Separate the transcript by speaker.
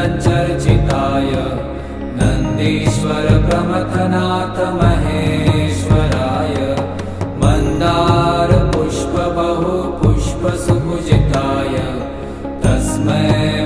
Speaker 1: चर्चिताय नन्दीश्वर प्रमथनाथ महेश्वराय मन्दार पुष्प बहु पुष्प सुपूजिताय तस्मै